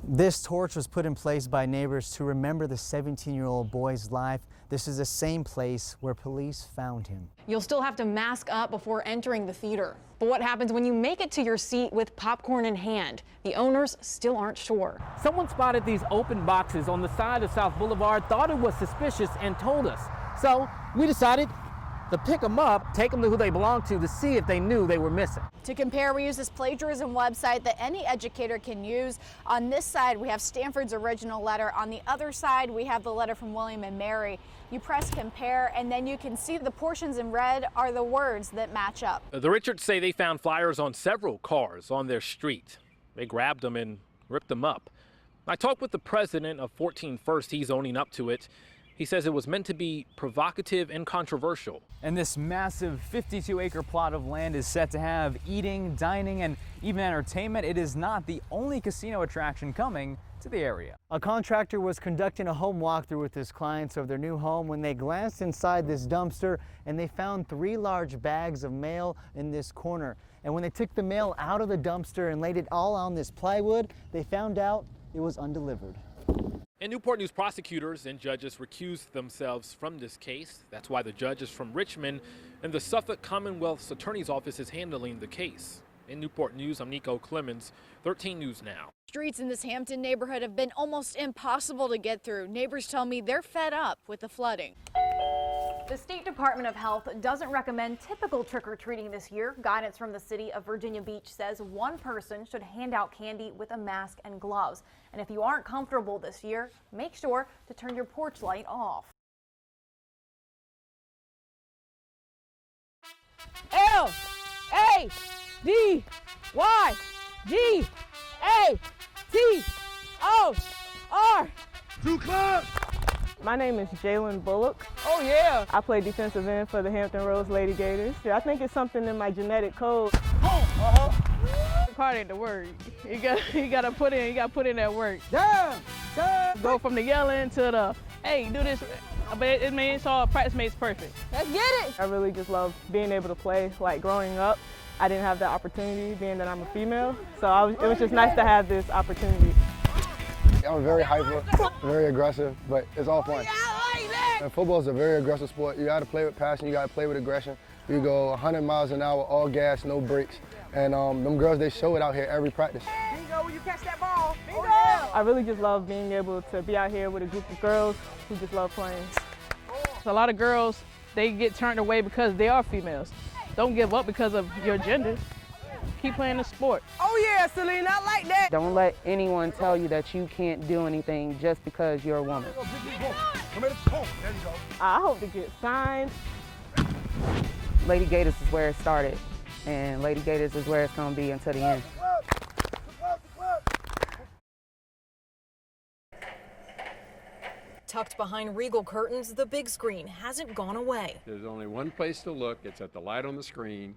This torch was put in place by neighbors to remember the 17-year-old boy's life. This is the same place where police found him. You'll still have to mask up before entering the theater. But what happens when you make it to your seat with popcorn in hand? The owners still aren't sure. Someone spotted these open boxes on the side of South Boulevard, thought it was suspicious, and told us. So we decided to pick them up, take them to who they belong to see if they knew they were missing. To compare, we use this plagiarism website that any educator can use. On this side, we have Stanford's original letter. On the other side, we have the letter from William and Mary. You press compare, and then you can see the portions in red are the words that match up. The Richards say they found flyers on several cars on their street. They grabbed them and ripped them up. I talked with the president of 14 First. He's owning up to it. He says it was meant to be provocative and controversial. And this massive 52-acre plot of land is set to have eating, dining, and even entertainment. It is not the only casino attraction coming to the area. A contractor was conducting a home walkthrough with his clients of their new home when they glanced inside this dumpster and they found 3 large bags of mail in this corner. And when they took the mail out of the dumpster and laid it all on this plywood, they found out it was undelivered. In Newport News, prosecutors and judges recused themselves from this case. That's why the judge is from Richmond and the Suffolk Commonwealth's Attorney's Office is handling the case. In Newport News, I'm Nico Clemens, 13 News Now. Streets in this Hampton neighborhood have been almost impossible to get through. Neighbors tell me they're fed up with the flooding. The State Department of Health doesn't recommend typical trick-or-treating this year. Guidance from the city of Virginia Beach says one person should hand out candy with a mask and gloves. And if you aren't comfortable this year, make sure to turn your porch light off. L A D Y G A T O R. 2 clubs. My name is Jalen Bullock. Oh yeah. I play defensive end for the Hampton Roads Lady Gators. I think it's something in my genetic code. Part ain't the word. You gotta put in that work. Damn. Go from the yelling to the hey, do this. But it's all practice makes perfect. Let's get it. I really just love being able to play. Like growing up, I didn't have that opportunity being that I'm a female. So it was just nice to have this opportunity. I'm very hyper, very aggressive, but it's all fun. And football is a very aggressive sport. You got to play with passion, you got to play with aggression. You go 100 miles an hour, all gas, no brakes. And them girls, they show it out here every practice. Bingo, when you catch that ball. Bingo. I really just love being able to be out here with a group of girls who just love playing. A lot of girls, they get turned away because they are females. Don't give up because of your gender. Keep playing the sport. Oh yeah, Selena, I like that. Don't let anyone tell you that you can't do anything just because you're a woman. I hope to get signed. Lady Gators is where it started, and Lady Gators is where it's going to be until the end. Tucked behind regal curtains, the big screen hasn't gone away. There's only one place to look. It's at the light on the screen,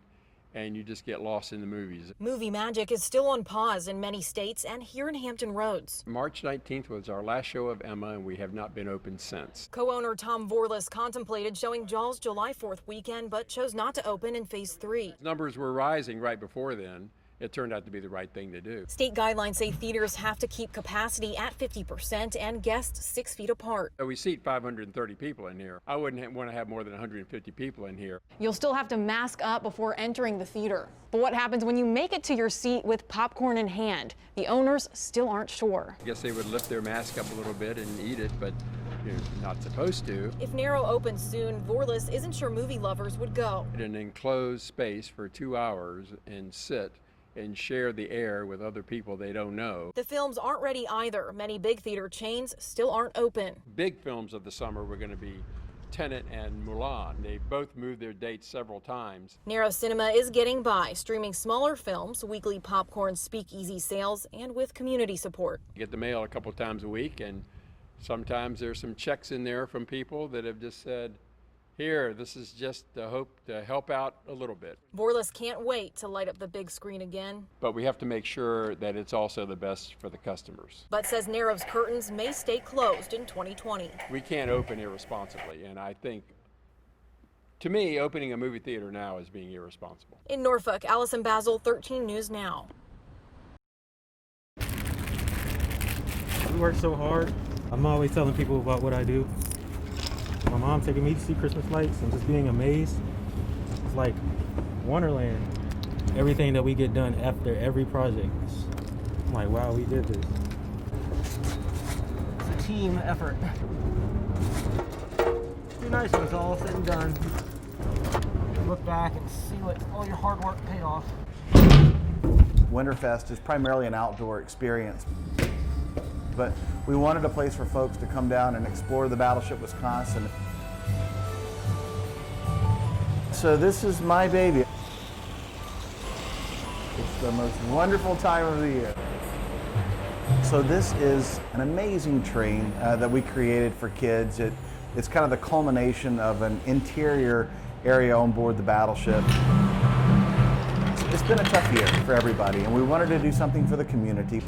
and you just get lost in the movies. Movie magic is still on pause in many states and here in Hampton Roads. March 19th was our last show of Emma, and we have not been open since. Co-owner Tom Vorlis contemplated showing Jaws July 4th weekend, but chose not to open in Phase 3. Numbers were rising right before then. It turned out to be the right thing to do. State guidelines say theaters have to keep capacity at 50% and guests 6 feet apart. We seat 530 people in here. I wouldn't want to have more than 150 people in here. You'll still have to mask up before entering the theater. But what happens when you make it to your seat with popcorn in hand? The owners still aren't sure. I guess they would lift their mask up a little bit and eat it, but you're not supposed to. If Narrow opens soon, Vorlis isn't sure movie lovers would go. In an enclosed space for 2 hours and sit and share the air with other people they don't know. The films aren't ready either. Many big theater chains still aren't open. Big films of the summer were going to be Tenet and Mulan. They both moved their dates several times. Narrow Cinema is getting by, streaming smaller films, weekly popcorn speakeasy sales, and with community support. You get the mail a couple times a week, and sometimes there's some checks in there from people that have just said, here, this is just a hope to help out a little bit. Vorlis can't wait to light up the big screen again. But we have to make sure that it's also the best for the customers. But says Narrow's curtains may stay closed in 2020. We can't open irresponsibly, and I think, to me, opening a movie theater now is being irresponsible. In Norfolk, Allison Basil, 13 News Now. work so hard. I'm always telling people about what I do. My mom taking me to see Christmas lights and just being amazed. It's like Wonderland. Everything that we get done after every project. I'm like, wow, we did this. It's a team effort. It's be nice when it's all said and done. Look back and see what all your hard work paid off. Winterfest is primarily an outdoor experience, but we wanted a place for folks to come down and explore the Battleship Wisconsin. So this is my baby. It's the most wonderful time of the year. So this is an amazing train that we created for kids. It's kind of the culmination of an interior area on board the battleship. It's been a tough year for everybody, and we wanted to do something for the community.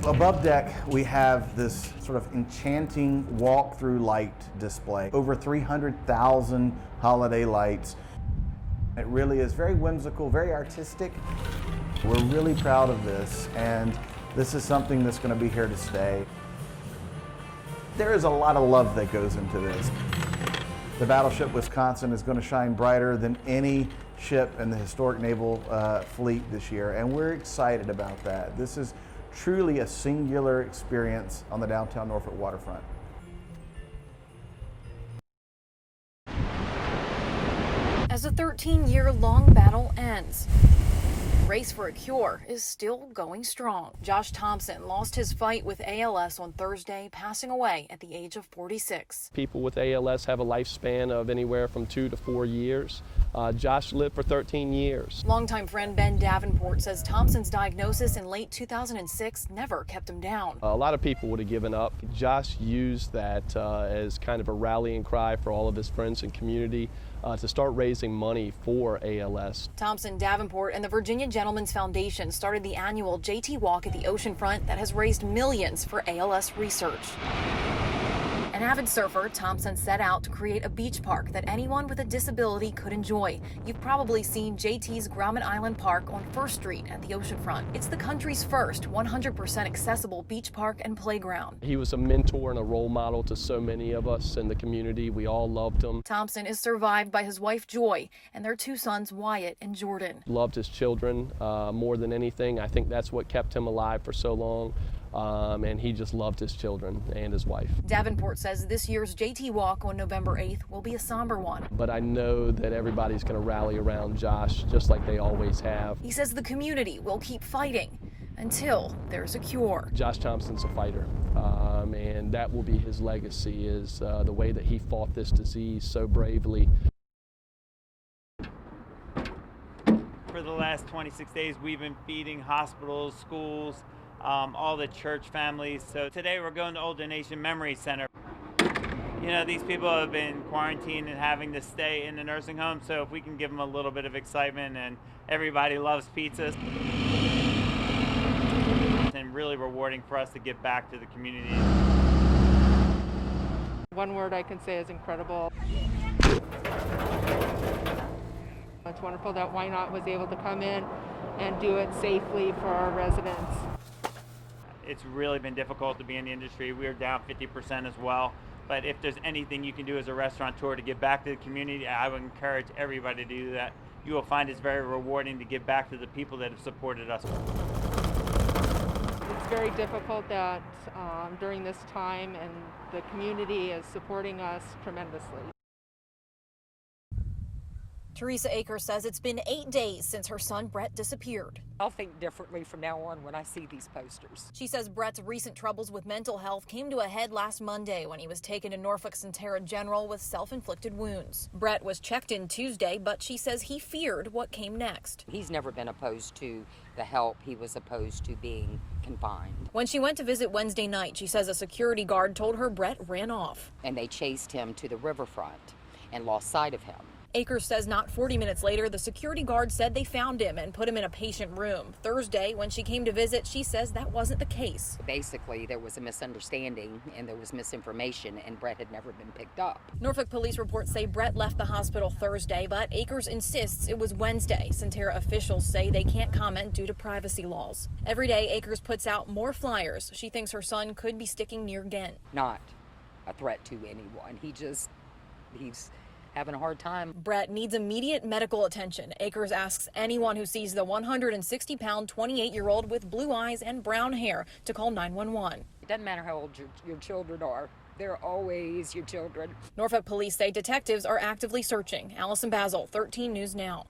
Above deck, we have this sort of enchanting walk-through light display. Over 300,000 holiday lights. It really is very whimsical, very artistic. We're really proud of this, and this is something that's going to be here to stay. There is a lot of love that goes into this. The Battleship Wisconsin is going to shine brighter than any ship in the historic naval fleet this year, and we're excited about that. This is truly a singular experience on the downtown Norfolk waterfront. As a 13-year-long battle ends, the race for a cure is still going strong. Josh Thompson lost his fight with ALS on Thursday, passing away at the age of 46. People with ALS have a lifespan of anywhere from 2 to 4 years. Josh lived for 13 years. Longtime friend Ben Davenport says Thompson's diagnosis in late 2006 never kept him down. A lot of people would have given up. Josh used that as kind of a rallying cry for all of his friends and community to start raising money for ALS. Thompson, Davenport, and the Virginia Gentlemen's Foundation started the annual JT Walk at the oceanfront that has raised millions for ALS research. An avid surfer, Thompson set out to create a beach park that anyone with a disability could enjoy. You've probably seen JT's Grumman Island Park on 1st Street at the oceanfront. It's the country's first 100% accessible beach park and playground. He was a mentor and a role model to so many of us in the community. We all loved him. Thompson is survived by his wife Joy and their 2 sons Wyatt and Jordan. Loved his children more than anything. I think that's what kept him alive for so long. And he just loved his children and his wife. Davenport says this year's JT Walk on November 8th will be a somber one. But I know that everybody's going to rally around Josh just like they always have. He says the community will keep fighting until there's a cure. Josh Thompson's a fighter, and that will be his legacy, is the way that he fought this disease so bravely. For the last 26 days, we've been feeding hospitals, schools, all the church families. So today we're going to Old Nation Memory Center. You know, these people have been quarantined and having to stay in the nursing home, so if we can give them a little bit of excitement, and everybody loves pizzas. And really rewarding for us to get back to the community. One word I can say is incredible. It's wonderful that Why Not was able to come in and do it safely for our residents. It's really been difficult to be in the industry. We're down 50% as well. But if there's anything you can do as a restaurateur to give back to the community, I would encourage everybody to do that. You will find it's very rewarding to give back to the people that have supported us. It's very difficult that during this time, and the community is supporting us tremendously. Teresa Akers says it's been 8 days since her son Brett disappeared. I'll think differently from now on when I see these posters. She says Brett's recent troubles with mental health came to a head last Monday when he was taken to Norfolk Centera General with self-inflicted wounds. Brett was checked in Tuesday, but she says he feared what came next. He's never been opposed to the help. He was opposed to being confined. When she went to visit Wednesday night, she says a security guard told her Brett ran off. And they chased him to the riverfront and lost sight of him. Akers says not 40 minutes later, the security guard said they found him and put him in a patient room. Thursday, when she came to visit, she says that wasn't the case. Basically, there was a misunderstanding and there was misinformation, and Brett had never been picked up. Norfolk police reports say Brett left the hospital Thursday, but Akers insists it was Wednesday. Centera officials say they can't comment due to privacy laws. Every day, Akers puts out more flyers. She thinks her son could be sticking near Ghent. Not a threat to anyone. He's having a hard time. Brett needs immediate medical attention. Akers asks anyone who sees the 160-pound, 28-year-old with blue eyes and brown hair to call 911. It doesn't matter how old your children are. They're always your children. Norfolk police say detectives are actively searching. Allison Basil, 13 News Now.